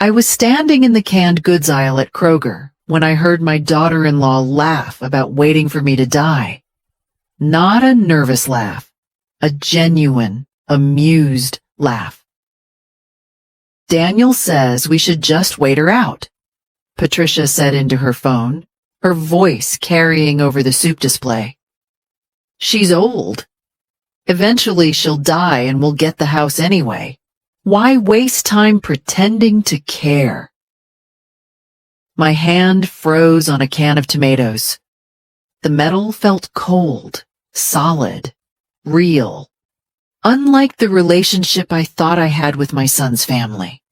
I was standing in the canned goods aisle at Kroger when I heard my daughter-in-law laugh about waiting for me to die. Not a nervous laugh, a genuine, amused laugh. "Daniel says we should just wait her out," Patricia said into her phone, her voice carrying over the soup display. "She's old. Eventually she'll die and we'll get the house anyway. Why waste time pretending to care?" My hand froze on a can of tomatoes. The metal felt cold, solid, real, unlike the relationship I thought I had with my son's family.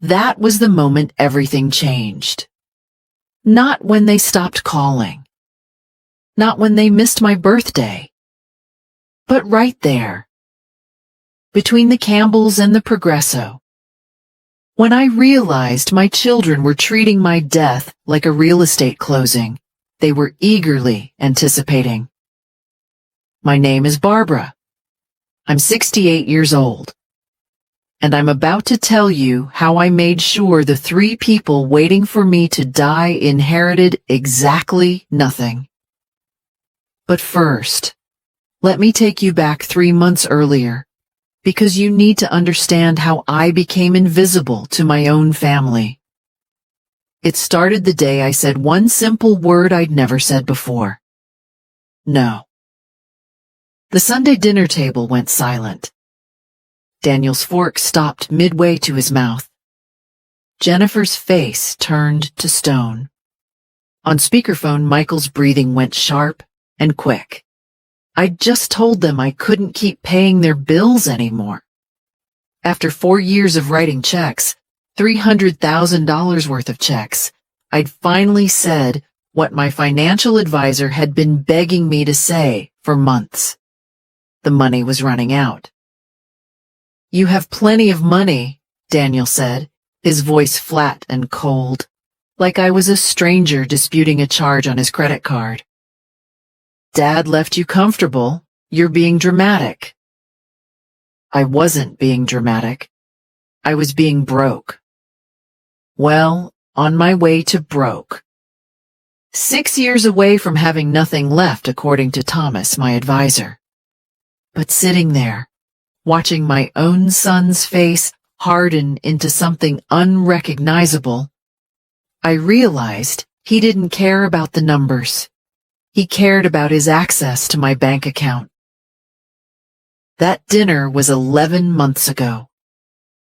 That was the moment everything changed. Not when they stopped calling. Not when they missed my birthday. But right there, between the Campbells and the Progresso, when I realized my children were treating my death like a real estate closing they were eagerly anticipating. My name is Barbara. I'm 68 years old. And I'm about to tell you how I made sure the 3 people waiting for me to die inherited exactly nothing. But first, let me take you back 3 months earlier, because you need to understand how I became invisible to my own family. It started the day I said one simple word I'd never said before. No. The Sunday dinner table went silent. Daniel's fork stopped midway to his mouth. Jennifer's face turned to stone. On speakerphone, Michael's breathing went sharp and quick. I'd just told them I couldn't keep paying their bills anymore. After 4 years of writing checks, $300,000 worth of checks, I'd finally said what my financial advisor had been begging me to say for months. The money was running out. "You have plenty of money," Daniel said, his voice flat and cold, like I was a stranger disputing a charge on his credit card. "Dad left you comfortable. You're being dramatic." I wasn't being dramatic. I was being broke. Well, on my way to broke. 6 years away from having nothing left, according to Thomas, my advisor. But sitting there, watching my own son's face harden into something unrecognizable, I realized he didn't care about the numbers. He cared about his access to my bank account. That dinner was 11 months ago.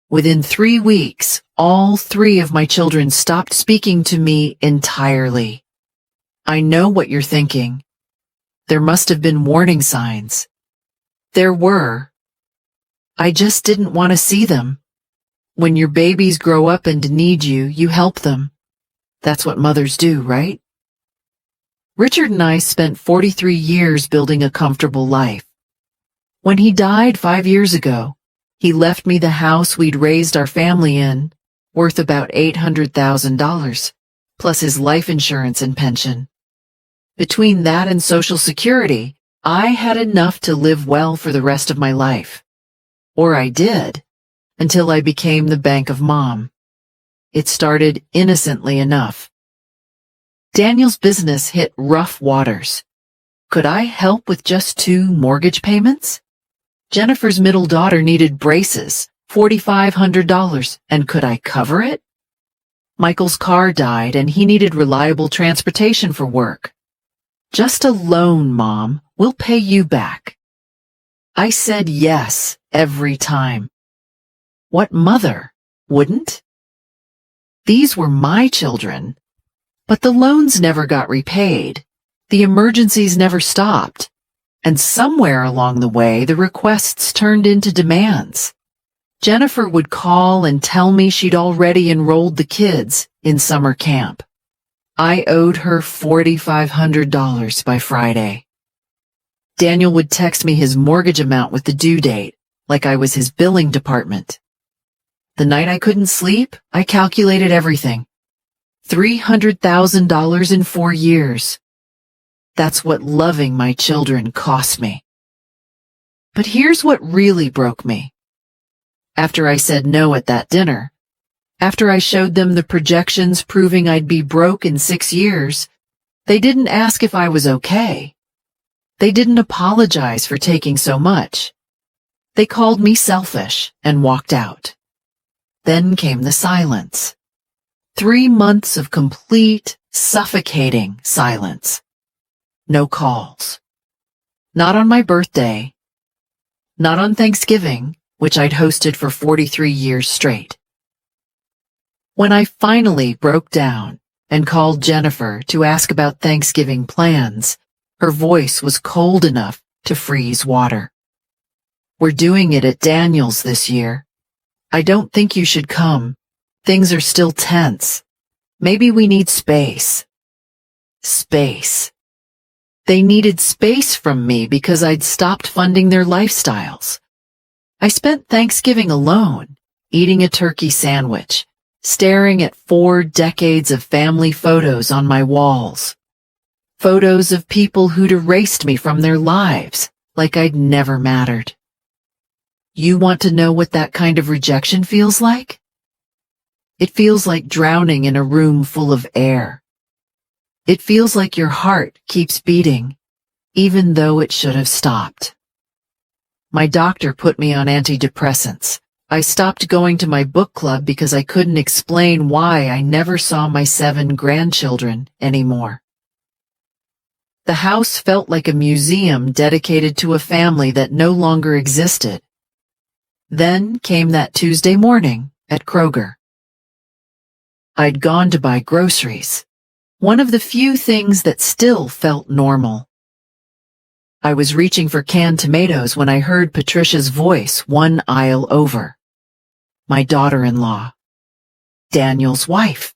Within 3 weeks, all 3 of my children stopped speaking to me entirely. I know what you're thinking. There must have been warning signs. There were. I just didn't want to see them. When your babies grow up and need you, you help them. That's what mothers do, right? Richard and I spent 43 years building a comfortable life. When he died 5 years ago, he left me the house we'd raised our family in, worth about $800,000, plus his life insurance and pension. Between that and Social Security, I had enough to live well for the rest of my life. Or I did, until I became the bank of Mom. It started innocently enough. Daniel's business hit rough waters. Could I help with just 2 mortgage payments? Jennifer's middle daughter needed braces, $4,500, and could I cover it? Michael's car died and he needed reliable transportation for work. Just a loan, Mom. We'll pay you back. I said yes every time. What mother wouldn't? These were my children. But the loans never got repaid, the emergencies never stopped, and somewhere along the way the requests turned into demands. Jennifer would call and tell me she'd already enrolled the kids in summer camp. I owed her $4,500 by Friday. Daniel would text me his mortgage amount with the due date, like I was his billing department. The night I couldn't sleep, I calculated everything. $300,000 in 4 years. That's what loving my children cost me. But here's what really broke me. After I said no at that dinner, After I showed them the projections proving I'd be broke in 6 years, they didn't ask if I was okay. They didn't apologize for taking so much. They called me selfish and walked out. Then came the silence. 3 months of complete, suffocating silence. No calls. Not on my birthday. Not on Thanksgiving, which I'd hosted for 43 years straight. When I finally broke down and called Jennifer to ask about Thanksgiving plans, her voice was cold enough to freeze water. "We're doing it at Daniel's this year. I don't think you should come. Things are still tense. Maybe we need space." Space. They needed space from me because I'd stopped funding their lifestyles. I spent Thanksgiving alone, eating a turkey sandwich, staring at 4 decades of family photos on my walls. Photos of people who'd erased me from their lives, like I'd never mattered. You want to know what that kind of rejection feels like? It feels like drowning in a room full of air. It feels like your heart keeps beating, even though it should have stopped. My doctor put me on antidepressants. I stopped going to my book club because I couldn't explain why I never saw my 7 grandchildren anymore. The house felt like a museum dedicated to a family that no longer existed. Then came that Tuesday morning at Kroger. I'd gone to buy groceries, one of the few things that still felt normal. I was reaching for canned tomatoes when I heard Patricia's voice 1 aisle over. My daughter-in-law. Daniel's wife.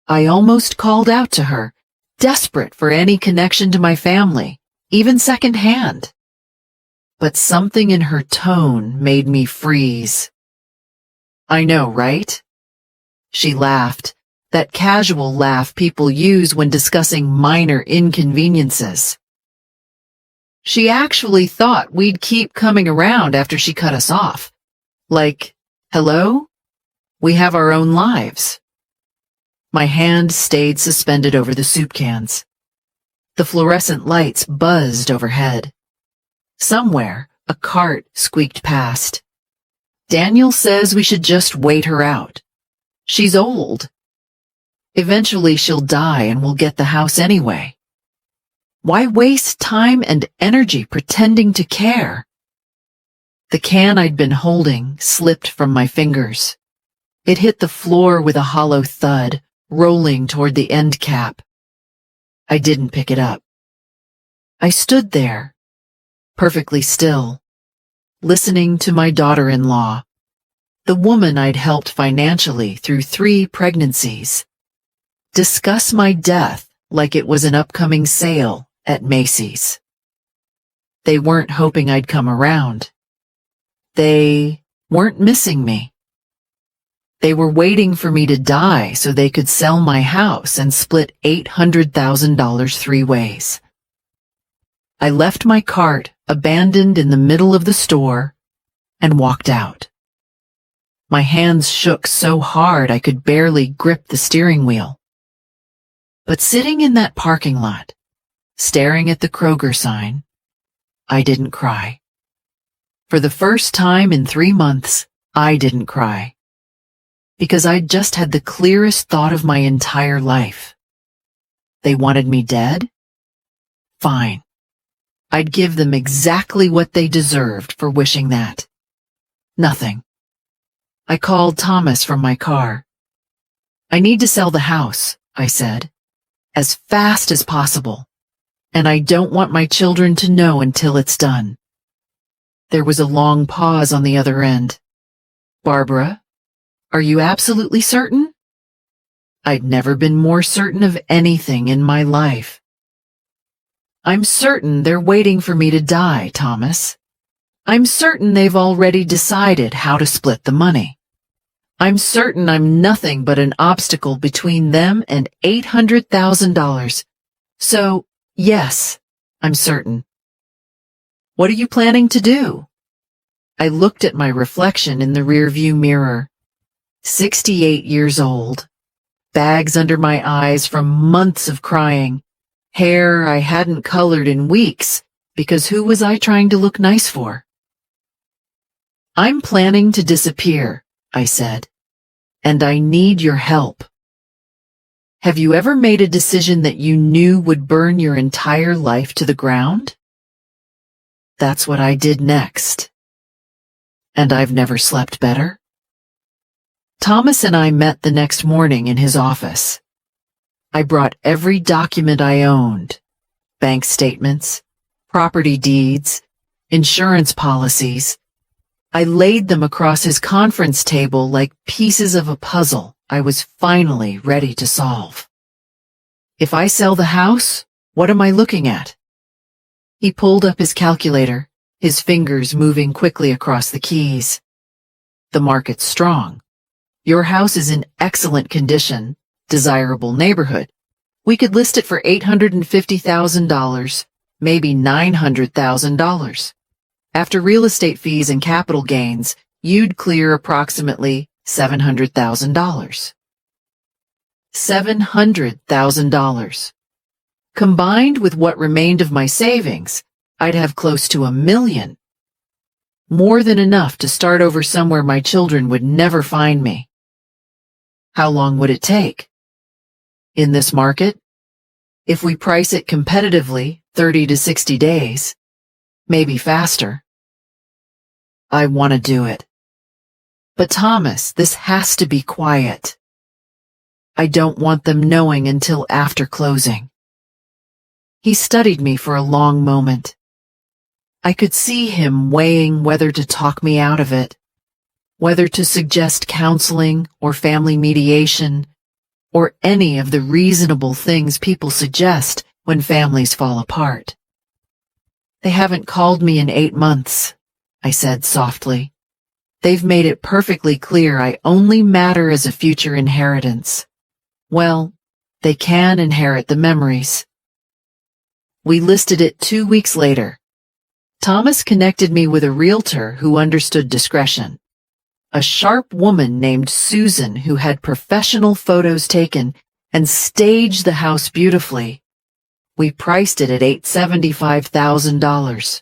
I almost called out to her, desperate for any connection to my family, even secondhand. But something in her tone made me freeze. "I know, right?" She laughed, that casual laugh people use when discussing minor inconveniences. She actually thought we'd keep coming around after she cut us off. Like, hello? We have our own lives. My hand stayed suspended over the soup cans. The fluorescent lights buzzed overhead. Somewhere, a cart squeaked past. "Daniel says we should just wait her out. She's old. Eventually she'll die and we'll get the house anyway. Why waste time and energy pretending to care?" The can I'd been holding slipped from my fingers. It hit the floor with a hollow thud, rolling toward the end cap. I didn't pick it up. I stood there, perfectly still, listening to my daughter-in-law, the woman I'd helped financially through 3 pregnancies, discuss my death like it was an upcoming sale at Macy's. They weren't hoping I'd come around. They weren't missing me. They were waiting for me to die so they could sell my house and split $800,000 3 ways. I left my cart abandoned in the middle of the store and walked out. My hands shook so hard I could barely grip the steering wheel. But sitting in that parking lot, staring at the Kroger sign, I didn't cry. For the first time in 3 months, I didn't cry. Because I'd just had the clearest thought of my entire life. They wanted me dead? Fine. I'd give them exactly what they deserved for wishing that. Nothing. I called Thomas from my car. "I need to sell the house," I said, "as fast as possible. And I don't want my children to know until it's done." There was a long pause on the other end. "Barbara, are you absolutely certain?" I'd never been more certain of anything in my life. "I'm certain they're waiting for me to die, Thomas. I'm certain they've already decided how to split the money. I'm certain I'm nothing but an obstacle between them and $800,000. So, yes, I'm certain." "What are you planning to do?" I looked at my reflection in the rearview mirror. 68 years old, bags under my eyes from months of crying, hair I hadn't colored in weeks because who was I trying to look nice for? "I'm planning to disappear," I said, "and I need your help." Have you ever made a decision that you knew would burn your entire life to the ground? That's what I did next. And I've never slept better. Thomas and I met the next morning in his office. I brought every document I owned: bank statements, property deeds, insurance policies. I laid them across his conference table like pieces of a puzzle I was finally ready to solve. "If I sell the house, what am I looking at?" He pulled up his calculator, his fingers moving quickly across the keys. "The market's strong. Your house is in excellent condition, desirable neighborhood. We could list it for $850,000, maybe $900,000. After real estate fees and capital gains, you'd clear approximately $700,000. $700,000. Combined with what remained of my savings, I'd have close to $1 million. More than enough to start over somewhere my children would never find me. How long would it take? In this market, if we price it competitively, 30 to 60 days, maybe faster. I want to do it. But Thomas, this has to be quiet. I don't want them knowing until after closing. He studied me for a long moment. I could see him weighing whether to talk me out of it, whether to suggest counseling or family mediation, or any of the reasonable things people suggest when families fall apart. "They haven't called me in 8 months," I said softly. "They've made it perfectly clear I only matter as a future inheritance. Well, they can inherit the memories." We listed it 2 weeks later. Thomas connected me with a realtor who understood discretion. A sharp woman named Susan who had professional photos taken and staged the house beautifully. We priced it at $875,000.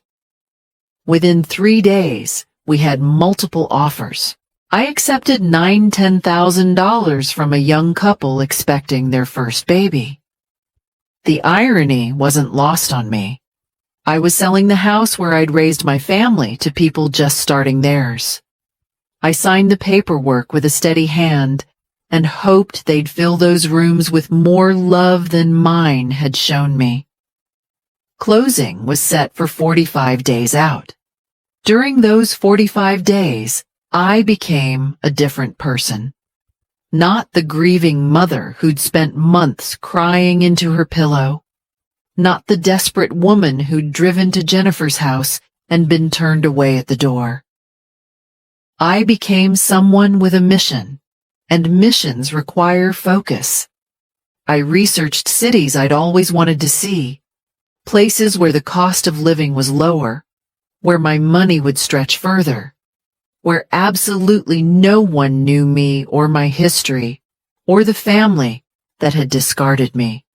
Within 3 days, we had multiple offers. I accepted $9,000–$10,000 from a young couple expecting their first baby. The irony wasn't lost on me. I was selling the house where I'd raised my family to people just starting theirs. I signed the paperwork with a steady hand and hoped they'd fill those rooms with more love than mine had shown me. Closing was set for 45 days out. During those 45 days, I became a different person. Not the grieving mother who'd spent months crying into her pillow. Not the desperate woman who'd driven to Jennifer's house and been turned away at the door. I became someone with a mission, and missions require focus. I researched cities I'd always wanted to see, places where the cost of living was lower, where my money would stretch further, where absolutely no one knew me or my history, or the family that had discarded me.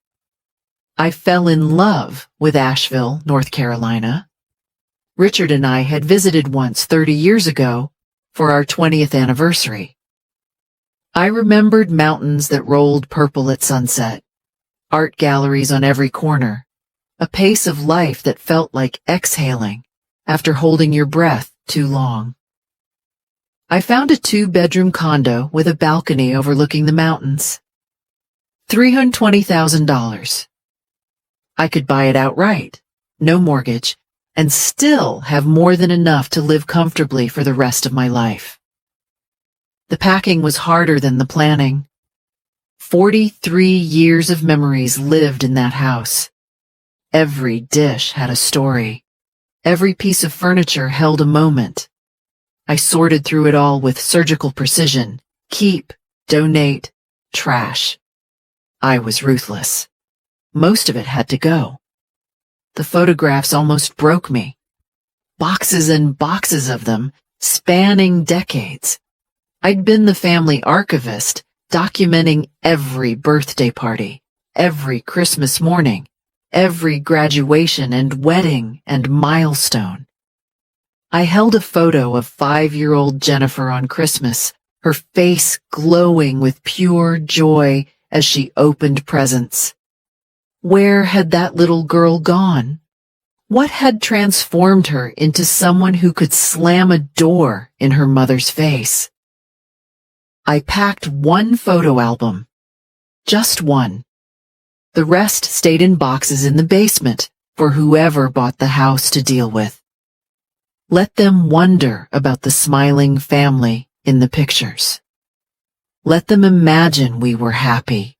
I fell in love with Asheville, North Carolina. Richard and I had visited once 30 years ago for our 20th anniversary. I remembered mountains that rolled purple at sunset, art galleries on every corner, a pace of life that felt like exhaling after holding your breath too long. I found a 2-bedroom condo with a balcony overlooking the mountains. $320,000. I could buy it outright, no mortgage, and still have more than enough to live comfortably for the rest of my life. The packing was harder than the planning. 43 years of memories lived in that house. Every dish had a story. Every piece of furniture held a moment. I sorted through it all with surgical precision. Keep, donate, trash. I was ruthless. Most of it had to go. The photographs almost broke me. Boxes and boxes of them, spanning decades. I'd been the family archivist, documenting every birthday party, every Christmas morning, every graduation and wedding and milestone. I held a photo of 5-year-old Jennifer on Christmas, her face glowing with pure joy as she opened presents. Where had that little girl gone? What had transformed her into someone who could slam a door in her mother's face? I packed one photo album. Just one. The rest stayed in boxes in the basement for whoever bought the house to deal with. Let them wonder about the smiling family in the pictures. Let them imagine we were happy.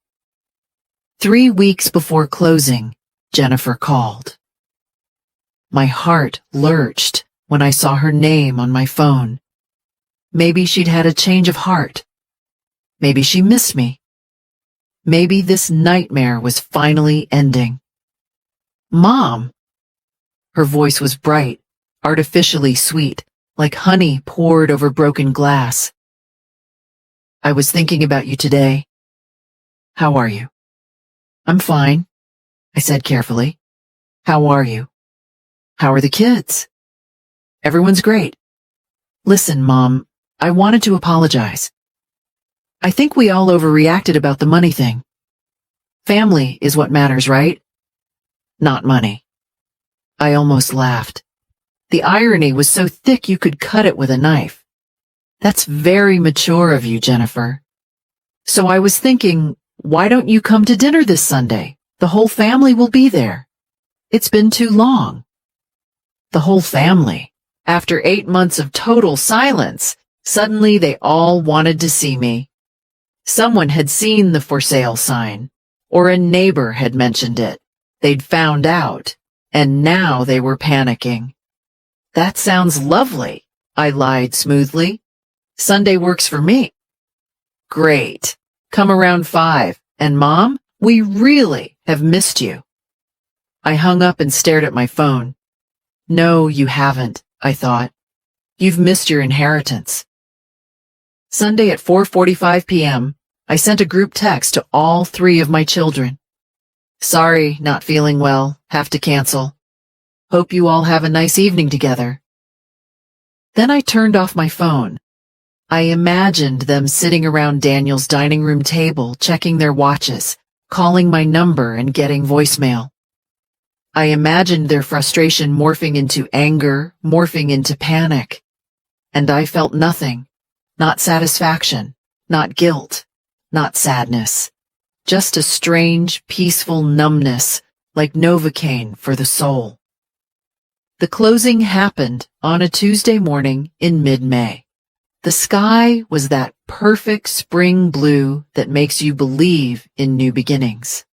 3 weeks before closing, Jennifer called. My heart lurched when I saw her name on my phone. Maybe she'd had a change of heart. Maybe she missed me. Maybe this nightmare was finally ending. Mom! Her voice was bright, artificially sweet, like honey poured over broken glass. I was thinking about you today. How are you? I'm fine, I said carefully. How are you? How are the kids? Everyone's great. Listen, Mom, I wanted to apologize. I think we all overreacted about the money thing. Family is what matters, right? Not money. I almost laughed. The irony was so thick you could cut it with a knife. That's very mature of you, Jennifer. So I was thinking, why don't you come to dinner this Sunday? The whole family will be there. It's been too long. The whole family. After 8 months of total silence, suddenly they all wanted to see me. Someone had seen the for sale sign, or a neighbor had mentioned it. They'd found out, and now they were panicking. That sounds lovely, I lied smoothly. Sunday works for me. Great. Come around 5. And Mom, we really have missed you. I hung up and stared at my phone. No, you haven't, I thought. You've missed your inheritance. Sunday at 4:45 p.m., I sent a group text to all 3 of my children. Sorry, not feeling well, have to cancel. Hope you all have a nice evening together. Then I turned off my phone. I imagined them sitting around Daniel's dining room table, checking their watches, calling my number and getting voicemail. I imagined their frustration morphing into anger, morphing into panic. And I felt nothing. Not satisfaction, not guilt, not sadness. Just a strange, peaceful numbness, like Novocaine for the soul. The closing happened on a Tuesday morning in mid-May. The sky was that perfect spring blue that makes you believe in new beginnings.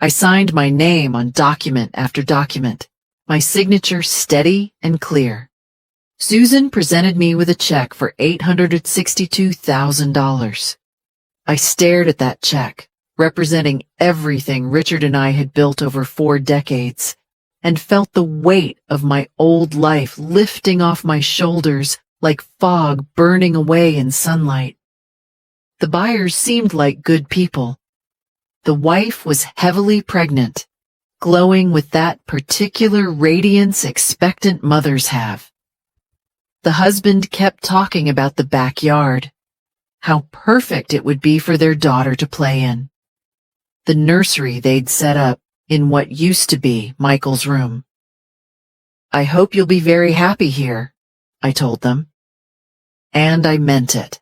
I signed my name on document after document, my signature steady and clear. Susan presented me with a check for $862,000. I stared at that check, representing everything Richard and I had built over 4 decades, and felt the weight of my old life lifting off my shoulders like fog burning away in sunlight. The buyers seemed like good people. The wife was heavily pregnant, glowing with that particular radiance expectant mothers have. The husband kept talking about the backyard, how perfect it would be for their daughter to play in. The nursery they'd set up in what used to be Michael's room. I hope you'll be very happy here, I told them. And I meant it.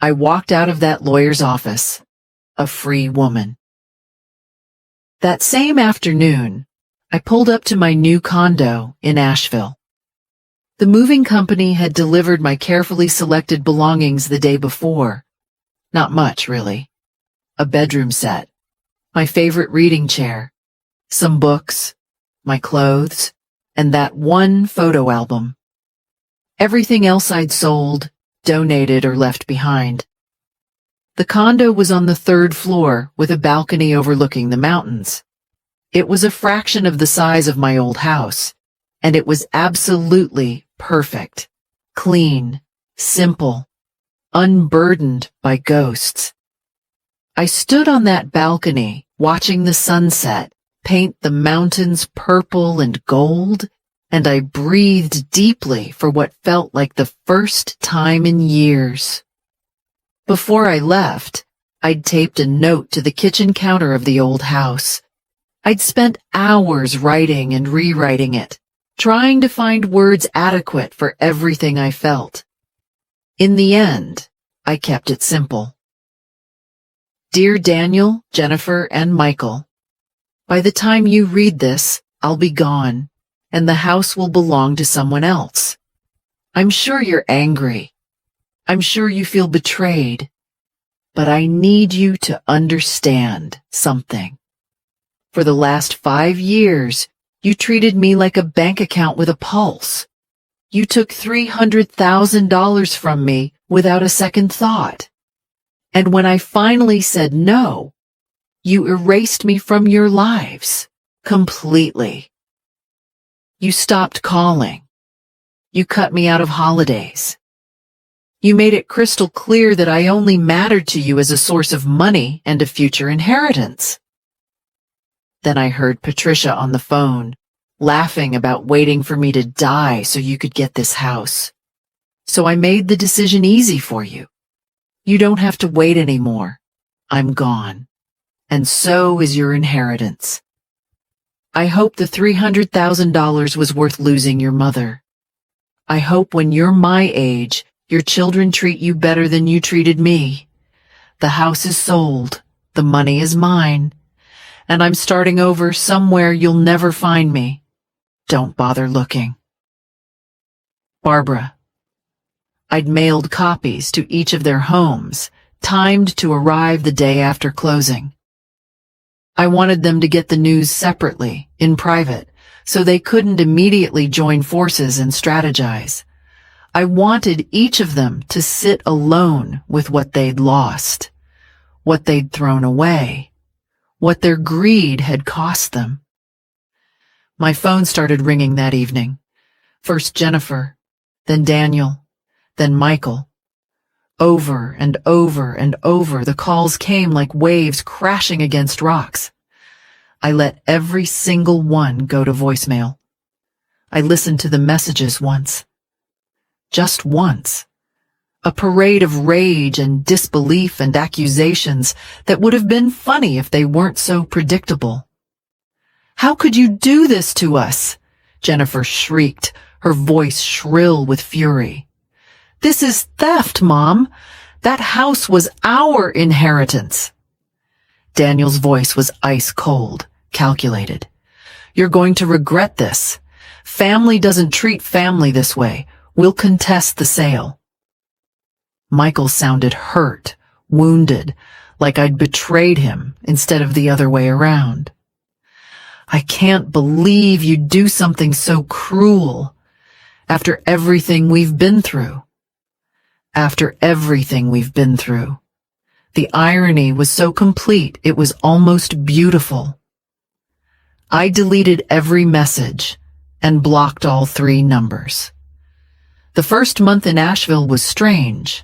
I walked out of that lawyer's office, a free woman. That same afternoon, I pulled up to my new condo in Asheville. The moving company had delivered my carefully selected belongings the day before. Not much, really. A bedroom set, my favorite reading chair, some books, my clothes, and that one photo album. Everything else I'd sold, donated, or left behind. The condo was on the 3rd floor with a balcony overlooking the mountains. It was a fraction of the size of my old house, and it was absolutely perfect, clean, simple, unburdened by ghosts. I stood on that balcony, watching the sunset paint the mountains purple and gold, and I breathed deeply for what felt like the first time in years. Before I left, I'd taped a note to the kitchen counter of the old house. I'd spent hours writing and rewriting it, trying to find words adequate for everything I felt. In the end, I kept it simple. Dear Daniel, Jennifer, and Michael, by the time you read this, I'll be gone, and the house will belong to someone else. I'm sure you're angry. I'm sure you feel betrayed. But I need you to understand something. For the last 5 years, you treated me like a bank account with a pulse. You took $300,000 from me without a second thought. And when I finally said no, you erased me from your lives completely. You stopped calling. You cut me out of holidays. You made it crystal clear that I only mattered to you as a source of money and a future inheritance. Then I heard Patricia on the phone, laughing about waiting for me to die so you could get this house. So I made the decision easy for you. You don't have to wait anymore. I'm gone. And so is your inheritance. I hope the $300,000 was worth losing your mother. I hope when you're my age, your children treat you better than you treated me. The house is sold. The money is mine. And I'm starting over somewhere you'll never find me. Don't bother looking. Barbara. I'd mailed copies to each of their homes, timed to arrive the day after closing. I wanted them to get the news separately, in private, so they couldn't immediately join forces and strategize. I wanted each of them to sit alone with what they'd lost, what they'd thrown away, what their greed had cost them. My phone started ringing that evening. First Jennifer, then Daniel, then Michael. Over and over and over, the calls came like waves crashing against rocks. I let every single one go to voicemail. I listened to the messages once. Just once. A parade of rage and disbelief and accusations that would have been funny if they weren't so predictable. How could you do this to us? Jennifer shrieked, her voice shrill with fury. This is theft, Mom. That house was our inheritance. Daniel's voice was ice cold, calculated. You're going to regret this. Family doesn't treat family this way. We'll contest the sale. Michael sounded hurt, wounded, like I'd betrayed him instead of the other way around. I can't believe you'd do something so cruel after everything we've been through. After everything we've been through. The irony was so complete, it was almost beautiful. I deleted every message and blocked all 3 numbers. The first month in Asheville was strange.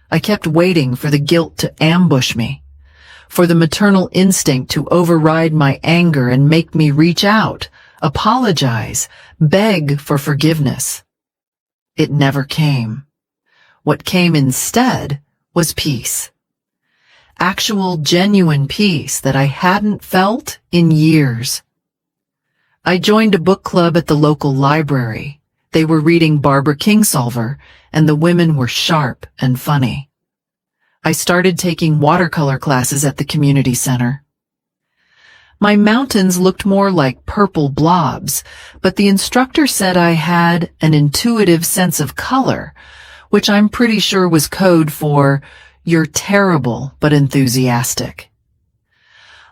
I kept waiting for the guilt to ambush me, for the maternal instinct to override my anger and make me reach out, apologize, beg for forgiveness. It never came. What came instead was peace. Actual, genuine peace that I hadn't felt in years. I joined a book club at the local library. They were reading Barbara Kingsolver, and the women were sharp and funny. I started taking watercolor classes at the community center. My mountains looked more like purple blobs, but the instructor said I had an intuitive sense of color, which I'm pretty sure was code for, you're terrible but enthusiastic.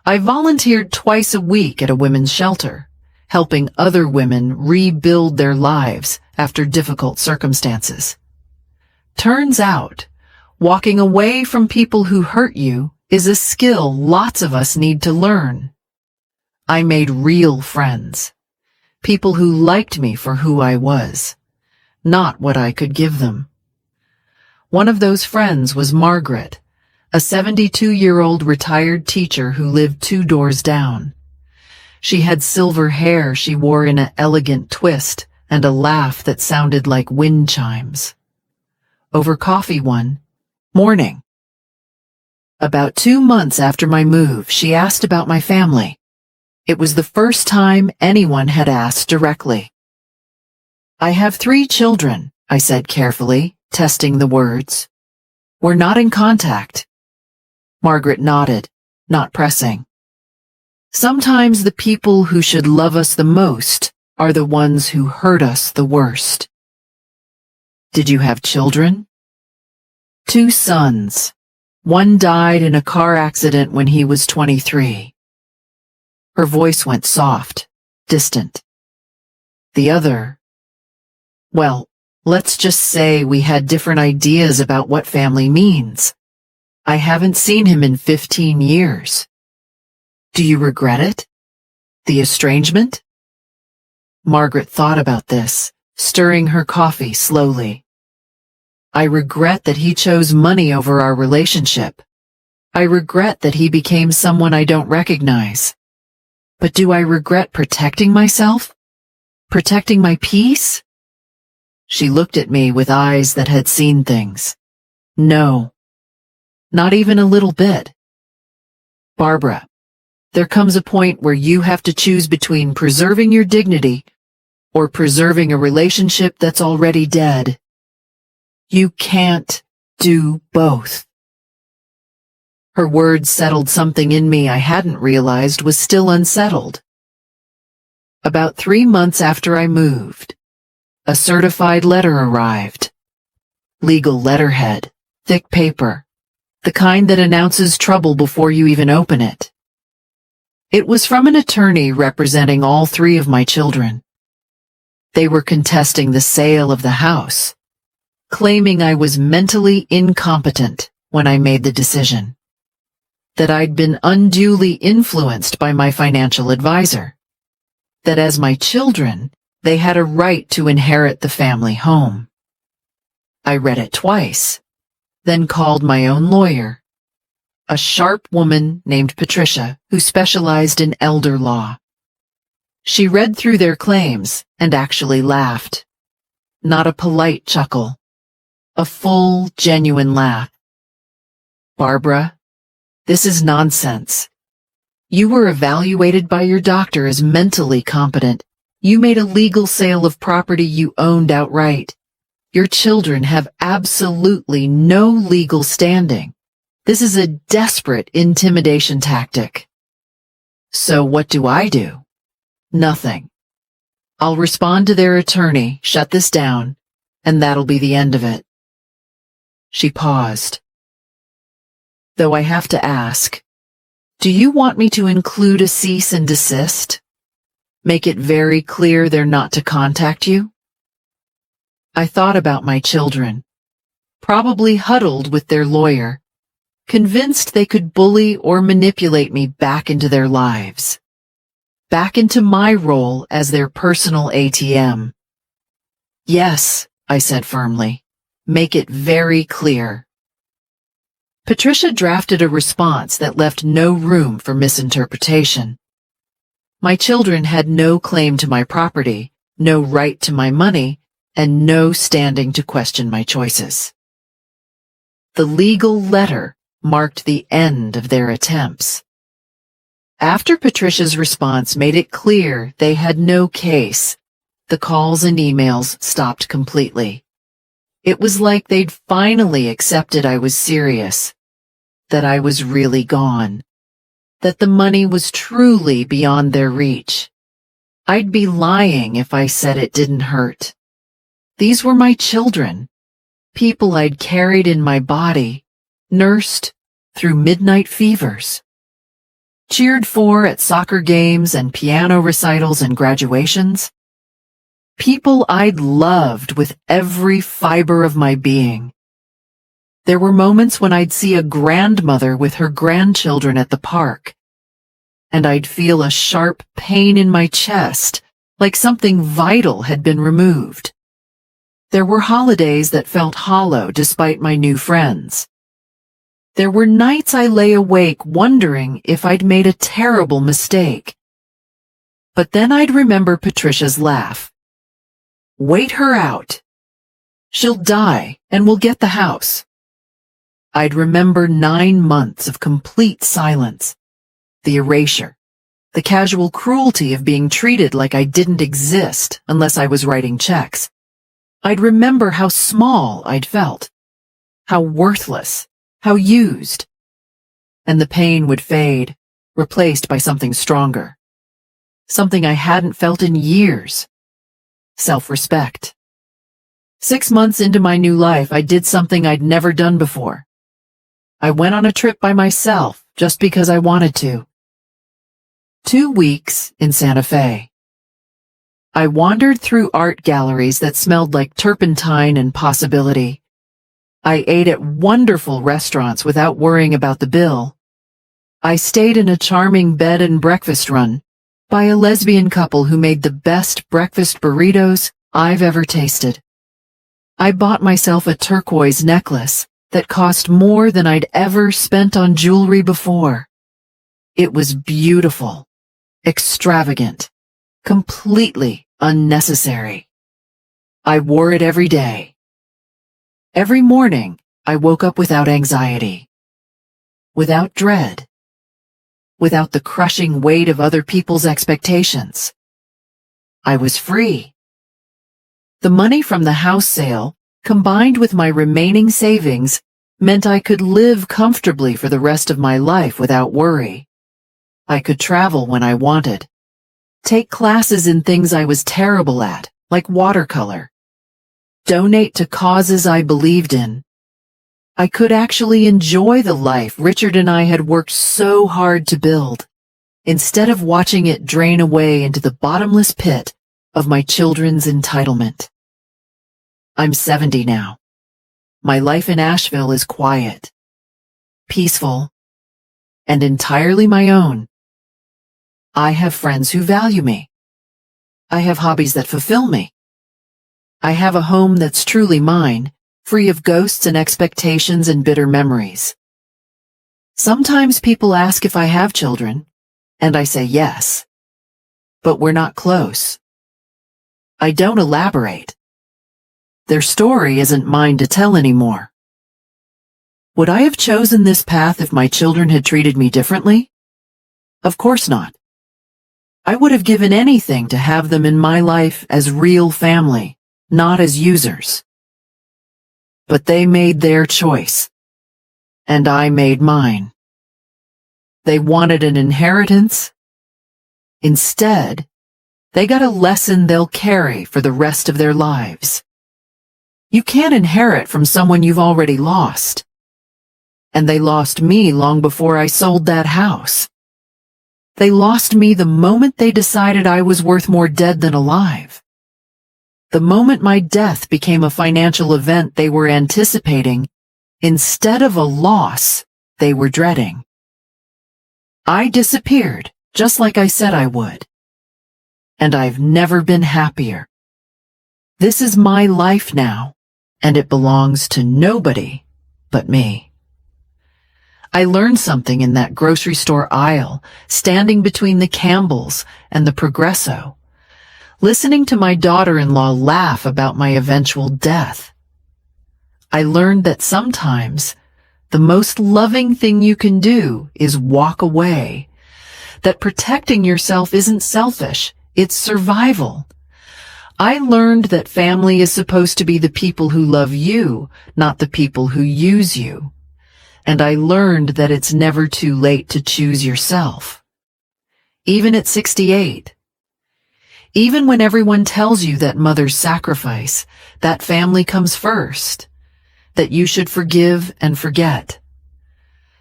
I volunteered twice a week at a women's shelter, helping other women rebuild their lives after difficult circumstances. Turns out, walking away from people who hurt you is a skill lots of us need to learn. I made real friends, people who liked me for who I was, not what I could give them. One of those friends was Margaret, a 72-year-old retired teacher who lived 2 doors down. She had silver hair she wore in an elegant twist and a laugh that sounded like wind chimes. Over coffee one morning, about 2 months after my move, she asked about my family. It was the first time anyone had asked directly. "I have 3 children," I said carefully, testing the words. "We're not in contact." Margaret nodded, not pressing. Sometimes the people who should love us the most are the ones who hurt us the worst. "Did you have children?" "2 sons. One died in a car accident when he was 23. Her voice went soft, distant. "The other, well, let's just say we had different ideas about what family means. I haven't seen him in 15 years. Do you regret it? The estrangement?" Margaret thought about this, stirring her coffee slowly. "I regret that he chose money over our relationship. I regret that he became someone I don't recognize. But do I regret protecting myself? Protecting my peace?" She looked at me with eyes that had seen things. "No. Not even a little bit. Barbara, there comes a point where you have to choose between preserving your dignity or preserving a relationship that's already dead. You can't do both." Her words settled something in me I hadn't realized was still unsettled. About 3 months after I moved, a certified letter arrived. Legal letterhead, thick paper, the kind that announces trouble before you even open it. It was from an attorney representing all 3 of my children. They were contesting the sale of the house, claiming I was mentally incompetent when I made the decision, that I'd been unduly influenced by my financial advisor, that as my children, they had a right to inherit the family home. I read it twice, then called my own lawyer, a sharp woman named Patricia who specialized in elder law. She read through their claims and actually laughed. Not a polite chuckle, a full, genuine laugh. "Barbara, this is nonsense. You were evaluated by your doctor as mentally competent. You made a legal sale of property you owned outright. Your children have absolutely no legal standing. This is a desperate intimidation tactic." So what do? Nothing. I'll respond to their attorney, shut this down, and that'll be the end of it. She paused. "Though I have to ask, do you want me to include a cease and desist? Make it very clear they're not to contact you?" I thought about my children, probably huddled with their lawyer, convinced they could bully or manipulate me back into their lives, back into my role as their personal ATM. "Yes," I said firmly, "make it very clear." Patricia drafted a response that left no room for misinterpretation. My children had no claim to my property, no right to my money, and no standing to question my choices. The legal letter marked the end of their attempts. After Patricia's response made it clear they had no case, the calls and emails stopped completely. It was like they'd finally accepted I was serious, that I was really gone, that the money was truly beyond their reach. I'd be lying if I said it didn't hurt. These were my children, people I'd carried in my body, nursed through midnight fevers, cheered for at soccer games and piano recitals and graduations, people I'd loved with every fiber of my being. There were moments when I'd see a grandmother with her grandchildren at the park, and I'd feel a sharp pain in my chest, like something vital had been removed. There were holidays that felt hollow despite my new friends. There were nights I lay awake wondering if I'd made a terrible mistake. But then I'd remember Patricia's laugh. Wait her out. She'll die and we'll get the house. I'd remember 9 months of complete silence, the erasure, the casual cruelty of being treated like I didn't exist unless I was writing checks. I'd remember how small I'd felt, how worthless, how used. And the pain would fade, replaced by something stronger. Something I hadn't felt in years. Self-respect. 6 months into my new life, I did something I'd never done before. I went on a trip by myself just because I wanted to. 2 weeks in Santa Fe. I wandered through art galleries that smelled like turpentine and possibility. I ate at wonderful restaurants without worrying about the bill. I stayed in a charming bed and breakfast run by a lesbian couple who made the best breakfast burritos I've ever tasted. I bought myself a turquoise necklace that cost more than I'd ever spent on jewelry before. It was beautiful, extravagant, completely unnecessary. I wore it every day. Every morning, I woke up without anxiety, without dread, without the crushing weight of other people's expectations. I was free. The money from the house sale, combined with my remaining savings, meant I could live comfortably for the rest of my life without worry. I could travel when I wanted, take classes in things I was terrible at, like watercolor, donate to causes I believed in. I could actually enjoy the life Richard and I had worked so hard to build, instead of watching it drain away into the bottomless pit of my children's entitlement. I'm 70 now. My life in Asheville is quiet, peaceful, and entirely my own. I have friends who value me. I have hobbies that fulfill me. I have a home that's truly mine, free of ghosts and expectations and bitter memories. Sometimes people ask if I have children, and I say yes. But we're not close. I don't elaborate. Their story isn't mine to tell anymore. Would I have chosen this path if my children had treated me differently? Of course not. I would have given anything to have them in my life as real family, not as users. But they made their choice, and I made mine. They wanted an inheritance. Instead, they got a lesson they'll carry for the rest of their lives. You can't inherit from someone you've already lost. And they lost me long before I sold that house. They lost me the moment they decided I was worth more dead than alive. The moment my death became a financial event they were anticipating, instead of a loss they were dreading. I disappeared, just like I said I would. And I've never been happier. This is my life now, and it belongs to nobody but me. I learned something in that grocery store aisle, standing between the Campbells and the Progresso, listening to my daughter-in-law laugh about my eventual death. I learned that sometimes the most loving thing you can do is walk away, that protecting yourself isn't selfish, it's survival. I learned that family is supposed to be the people who love you, not the people who use you. And I learned that it's never too late to choose yourself. Even at 68. Even when everyone tells you that mothers sacrifice, that family comes first, that you should forgive and forget.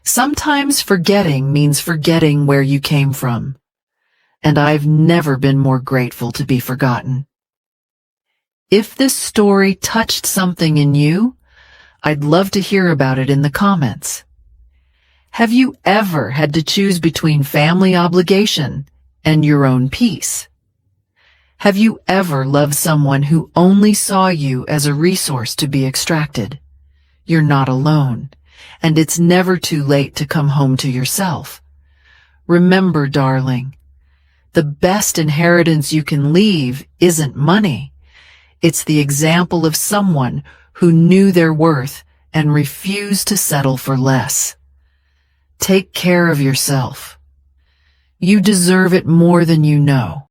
Sometimes forgetting means forgetting where you came from. And I've never been more grateful to be forgotten. If this story touched something in you, I'd love to hear about it in the comments. Have you ever had to choose between family obligation and your own peace? Have you ever loved someone who only saw you as a resource to be extracted? You're not alone, and it's never too late to come home to yourself. Remember, darling, the best inheritance you can leave isn't money. It's the example of someone who knew their worth and refused to settle for less. Take care of yourself. You deserve it more than you know.